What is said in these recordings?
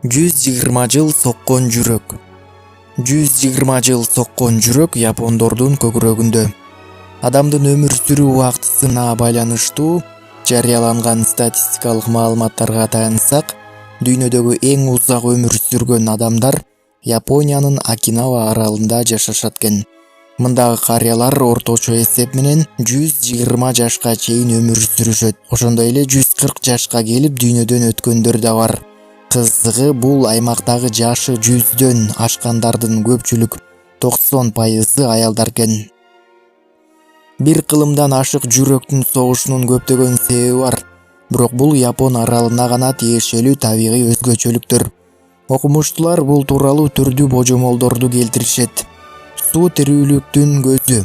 120 жыл соккон жүрөк. 120 жыл соккон жүрөк япондордун көкүрөгүндө. Адамдын өмүр сүрүү убактысына байланыштуу жарыяланган статистикалык маалыматтарга таянсак, дүйнөдөгү эң узак өмүр сүргөн адамдар Япониянын Окинава аралында жашашат экен. Мындагы карыялар орточо эсеп менен 120 жашка чейин өмүр сүрүшөт. Ошондой эле 140 жашка келип дүйнөдөн өткөндөр да бар. Кызыгы, бул аймактагы жашы 100дөн ашкандардын көпчүлүк 90% аялдар экен. Бир кылымдан ашык жүрөктүн согушунун көптөгөн себеби бар. Бирок бул Япон аралына гана тиешелүү табигый өзгөчөлүктөр. Окумуштуулар бул тууралуу түрдүү божомолдорду келтиришет. Суу тирүүлүктүн көзү.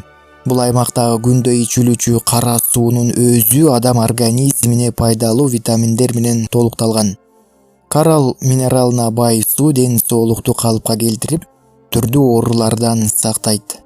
Бул аймактагы күндө ичилүүчү кара суунун өзү адам организмине пайдалуу витаминдер менен толукталган. Карал минералына бай суу ден соолукту калыпка келтирип, түрдүү оорулардан сактайт.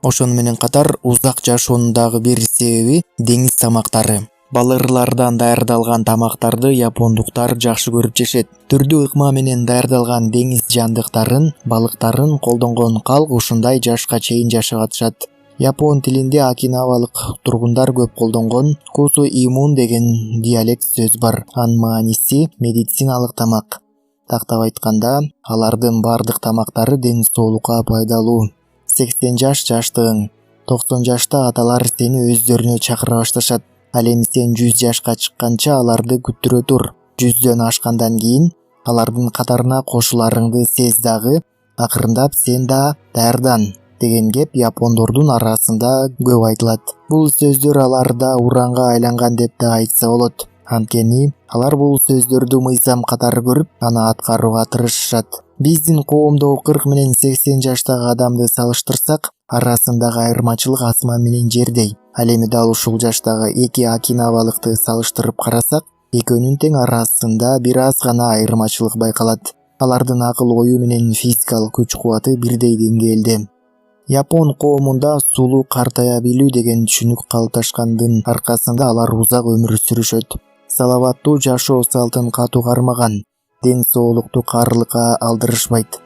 Ошону менен катар узак жашоонун дагы бир себеби деңиз тамактары. Балырлардан даярдалган тамактарды япондуктар жакшы көрүп жешет. Түрдүү ыкма менен даярдалган деңиз жандыктарын, балыктарын колдонгон калк ушундай жашка чейин жашап атышат. Япон тилинде окинавалык тургундар көп колдонгон кусу имун деген диалект сөз бар. Анын мааниси медициналык тамак. Тактап айтканда, алардын бардык тамактары ден соолукка пайдалуу. 80 жаш жаштыгың, 90 жашта аталар сени өздөрүнө чакыра башташат. Ал эми сен 100 жашка чыкканча аларды күттүрө тур. 100дөн ашкандан кийин алардын катарына кошуларыңды сез дагы, акырындап сен да даярдан деген кеп япондордун арасында көп айтылат. Бул сөздөр аларда уранга айланган деп да айтса болот. Анткени алар бул сөздөрдү мыйзам катары көрүп, аны аткарууга тырышышат. Биздин коомдо 40 менен 80 жаштагы адамды салыштырсак, арасындагы айырмачылык асман менен жердей. Ал эми дал ушул жаштагы эки окинавалыкты салыштырып карасак, экөөнүн тең арасында бир аз гана айырмачылык байкалат. Алардын акыл ою менен физикалык күч-кубаты бирдей деңгээлде. Япон коомунда сулуу картая билүү деген түшүнүк калыпташкандын аркасында алар узак өмүр сүрүшөт. Саламаттуу жашоо салтын катуу кармаган, ден соолукту каарылыкка алдырышпайт.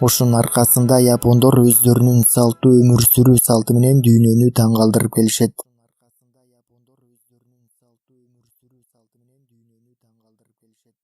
Ошонун аркасында япондор өздөрүнүн салттуу өмүр сүрүү салты менен дүйнөнү таң калтырып келишет.